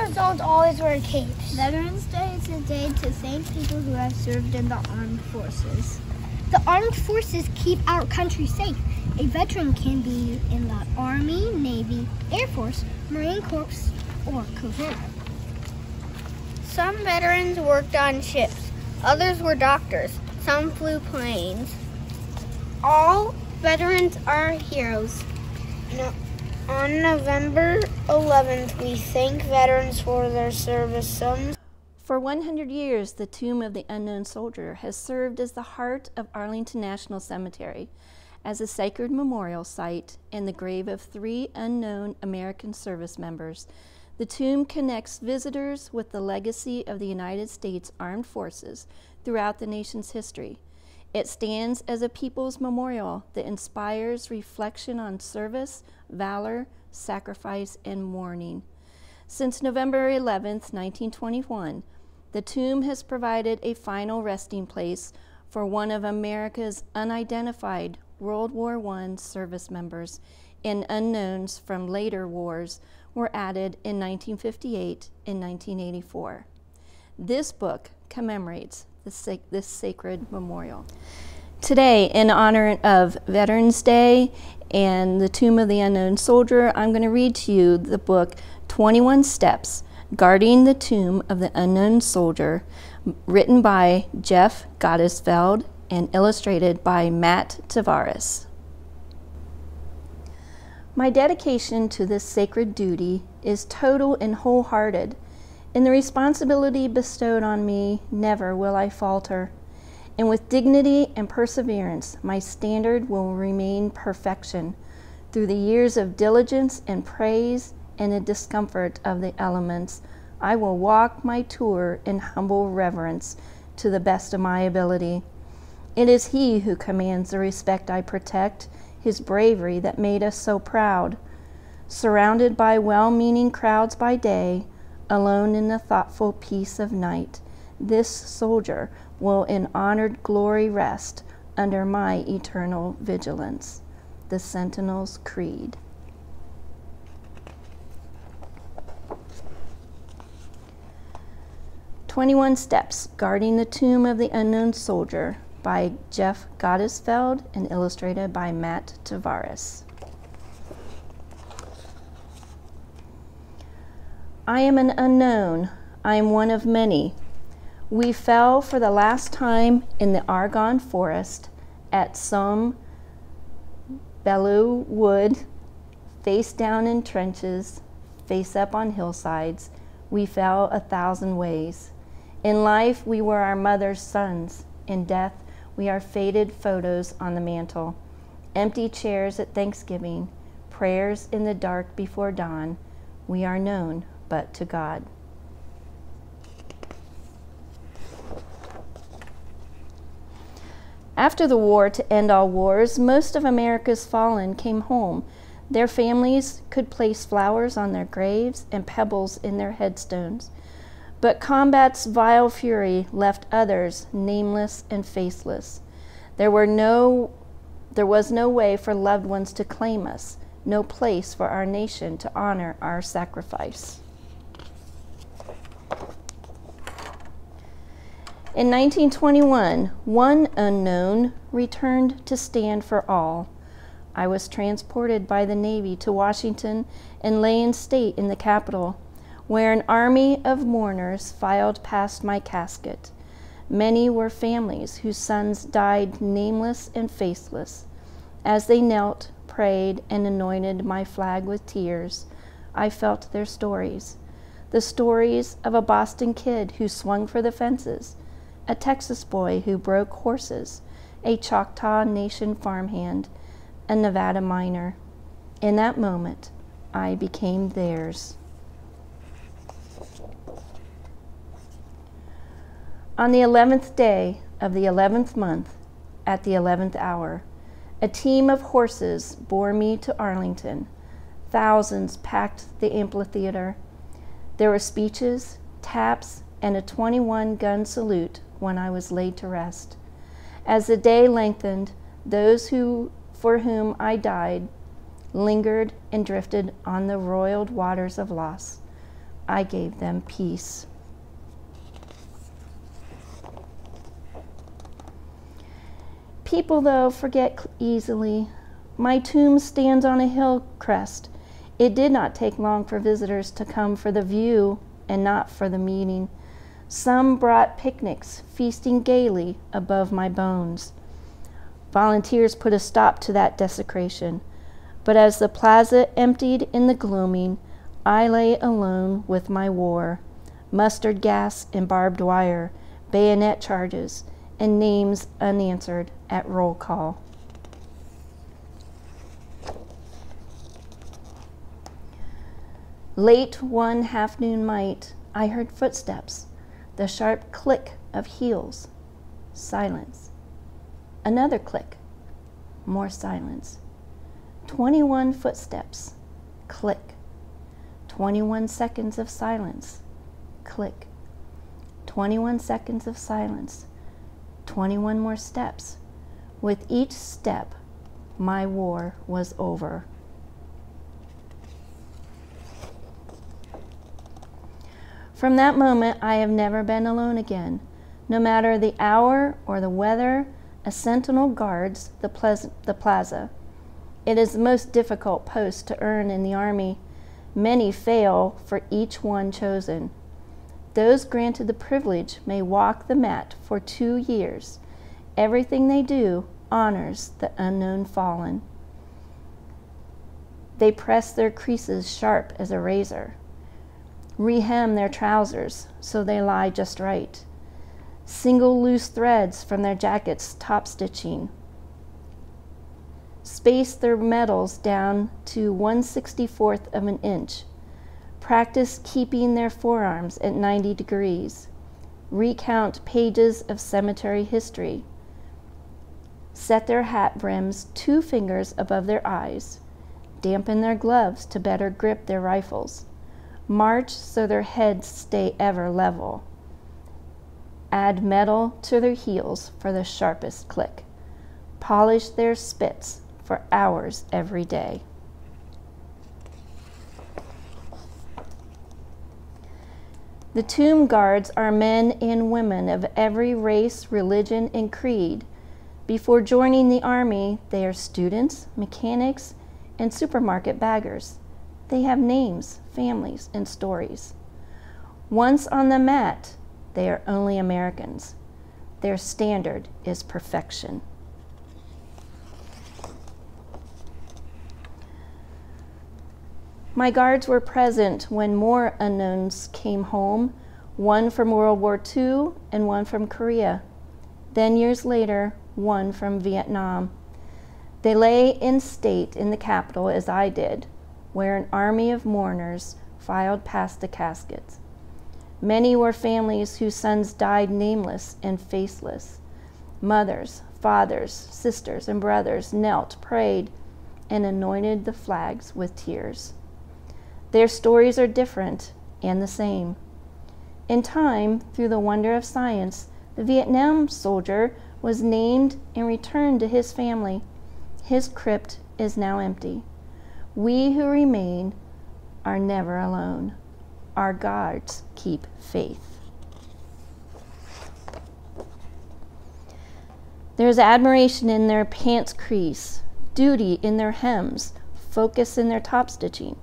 Soldiers don't always wear capes. Veterans Day is a day to thank people who have served in the armed forces. The armed forces keep our country safe. A veteran can be in the Army, Navy, Air Force, Marine Corps, or Coast Guard. Some veterans worked on ships. Others were doctors. Some flew planes. All veterans are heroes. On November 11th, we thank veterans for their service. For 100 years, the Tomb of the Unknown Soldier has served as the heart of Arlington National Cemetery, as a sacred memorial site and the grave of 3 unknown American service members. The tomb connects visitors with the legacy of the United States Armed Forces throughout the nation's history. It stands as a people's memorial that inspires reflection on service, valor, sacrifice, and mourning. Since November 11th, 1921, the tomb has provided a final resting place for one of America's unidentified World War I service members, and unknowns from later wars were added in 1958 and 1984. This book commemorates this sacred memorial. Today, in honor of Veterans Day and the Tomb of the Unknown Soldier, I'm going to read to you the book 21 Steps, Guarding the Tomb of the Unknown Soldier, written by Jeff Gottesfeld and illustrated by Matt Tavares. My dedication to this sacred duty is total and wholehearted. In the responsibility bestowed on me, never will I falter. And with dignity and perseverance, my standard will remain perfection through the years of diligence and praise and the discomfort of the elements. I will walk my tour in humble reverence to the best of my ability. It is He who commands the respect I protect, His bravery that made us so proud. Surrounded by well-meaning crowds by day, alone in the thoughtful peace of night, this soldier will in honored glory rest under my eternal vigilance. The Sentinel's Creed. "21 Steps, Guarding the Tomb of the Unknown Soldier" by Jeff Gottesfeld and illustrated by Matt Tavares. I am an unknown. I am one of many. We fell for the last time in the Argonne forest at Somme Belleau Wood, face down in trenches, face up on hillsides. We fell 1,000 ways. In life, we were our mother's sons. In death, we are faded photos on the mantle, empty chairs at Thanksgiving, prayers in the dark before dawn. We are known but to God. After the war to end all wars, most of America's fallen came home. Their families could place flowers on their graves and pebbles in their headstones. But combat's vile fury left others nameless and faceless. There was no way for loved ones to claim us, no place for our nation to honor our sacrifice. In 1921, one unknown returned to stand for all. I was transported by the Navy to Washington and lay in state in the Capitol, where an army of mourners filed past my casket. Many were families whose sons died nameless and faceless. As they knelt, prayed, and anointed my flag with tears, I felt their stories. The stories of a Boston kid who swung for the fences, a Texas boy who broke horses, a Choctaw Nation farmhand, a Nevada miner. In that moment, I became theirs. On the 11th day of the 11th month, at the 11th hour, a team of horses bore me to Arlington. Thousands packed the amphitheater. There were speeches, taps, and a 21-gun salute when I was laid to rest. As the day lengthened, those for whom I died lingered and drifted on the roiled waters of loss. I gave them peace. People, though, forget easily. My tomb stands on a hill crest. It did not take long for visitors to come for the view and not for the meeting. Some brought picnics, feasting gaily above my bones. Volunteers put a stop to that desecration. But as the plaza emptied in the gloaming, I lay alone with my war, mustard gas and barbed wire, bayonet charges, and names unanswered at roll call. Late one half-noon might, I heard footsteps, the sharp click of heels. Silence. Another click. More silence. 21 footsteps. Click. 21 seconds of silence. Click. 21 seconds of silence. 21 more steps. With each step, my war was over. From that moment, I have never been alone again. No matter the hour or the weather, a sentinel guards the plaza. It is the most difficult post to earn in the Army. Many fail for each one chosen. Those granted the privilege may walk the mat for 2 years. Everything they do honors the unknown fallen. They press their creases sharp as a razor, rehem their trousers so they lie just right, single loose threads from their jackets' top stitching, space their medals down to 1/64 of an inch, practice keeping their forearms at 90 degrees, recount pages of cemetery history, set their hat brims 2 fingers above their eyes, dampen their gloves to better grip their rifles, march so their heads stay ever level, add metal to their heels for the sharpest click, polish their spits for hours every day. The tomb guards are men and women of every race, religion, and creed. Before joining the Army, they are students, mechanics, and supermarket baggers. They have names, families, and stories. Once on the mat, they are only Americans. Their standard is perfection. My guards were present when more unknowns came home, one from World War II and one from Korea. Then years later, one from Vietnam. They lay in state in the Capitol as I did, where an army of mourners filed past the caskets. Many were families whose sons died nameless and faceless. Mothers, fathers, sisters, and brothers knelt, prayed, and anointed the flags with tears. Their stories are different and the same. In time, through the wonder of science, the Vietnam soldier was named and returned to his family. His crypt is now empty. We who remain are never alone. Our guards keep faith. There's admiration in their pants crease, duty in their hems, focus in their top stitching,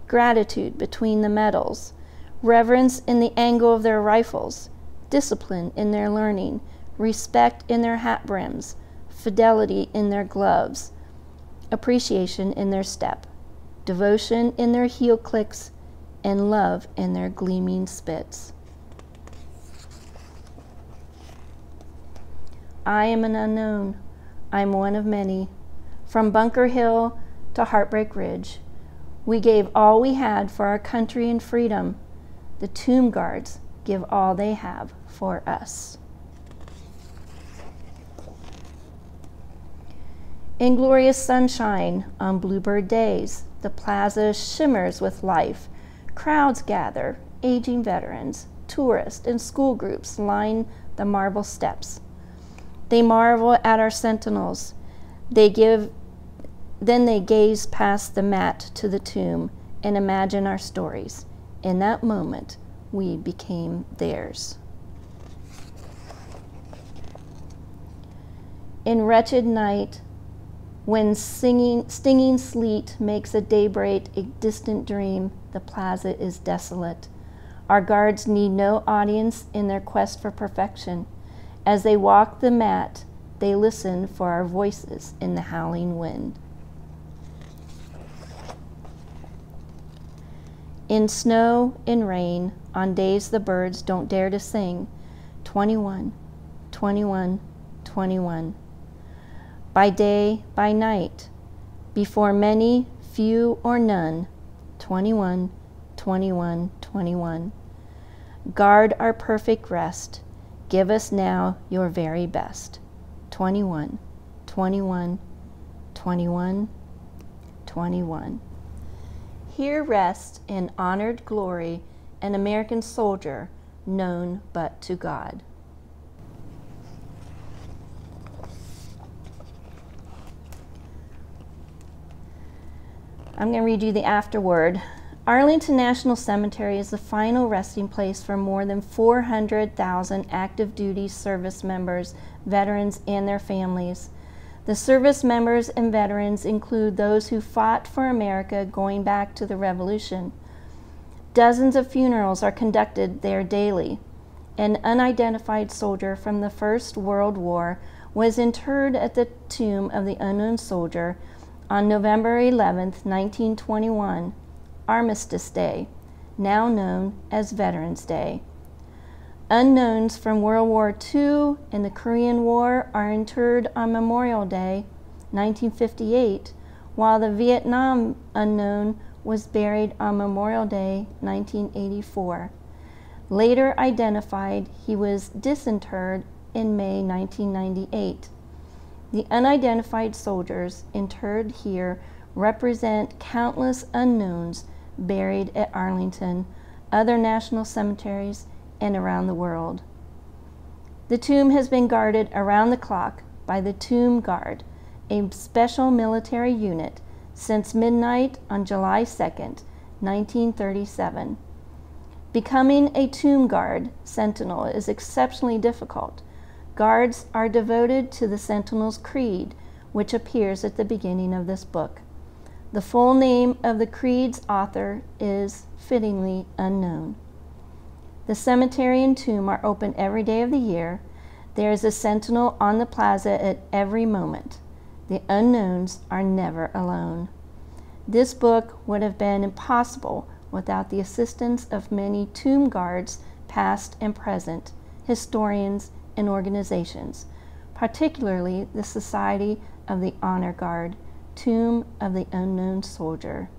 gratitude between the medals, reverence in the angle of their rifles, discipline in their learning, respect in their hat brims, fidelity in their gloves, appreciation in their step, devotion in their heel clicks, and love in their gleaming spits. I am an unknown. I am one of many. From Bunker Hill to Heartbreak Ridge, we gave all we had for our country and freedom. The tomb guards give all they have for us. In glorious sunshine on bluebird days, the plaza shimmers with life. Crowds gather, aging veterans, tourists, and school groups line the marble steps. They marvel at our sentinels. Then they gaze past the mat to the tomb and imagine our stories. In that moment, we became theirs. In wretched night, when stinging sleet makes a daybreak a distant dream, the plaza is desolate. Our guards need no audience in their quest for perfection. As they walk the mat, they listen for our voices in the howling wind. In snow, in rain, on days the birds don't dare to sing, 21, 21, 21. By day, by night, before many, few, or none, 21, 21, 21. Guard our perfect rest. Give us now your very best. 21, 21, 21, 21. Here rests in honored glory an American soldier known but to God. I'm going to read you the afterword. Arlington National Cemetery is the final resting place for more than 400,000 active duty service members, veterans, and their families. The service members and veterans include those who fought for America going back to the Revolution. Dozens of funerals are conducted there daily. An unidentified soldier from the First World War was interred at the Tomb of the Unknown Soldier on November 11, 1921, Armistice Day, now known as Veterans Day. Unknowns from World War II and the Korean War are interred on Memorial Day, 1958, while the Vietnam unknown was buried on Memorial Day, 1984. Later identified, he was disinterred in May 1998. The unidentified soldiers interred here represent countless unknowns buried at Arlington, other national cemeteries, and around the world. The tomb has been guarded around the clock by the Tomb Guard, a special military unit, since midnight on July 2nd, 1937. Becoming a Tomb Guard sentinel is exceptionally difficult. Guards are devoted to the Sentinel's Creed, which appears at the beginning of this book. The full name of the creed's author is fittingly unknown. The cemetery and tomb are open every day of the year. There is a sentinel on the plaza at every moment. The unknowns are never alone. This book would have been impossible without the assistance of many tomb guards, past and present, historians, and organizations, particularly the Society of the Honor Guard, Tomb of the Unknown Soldier.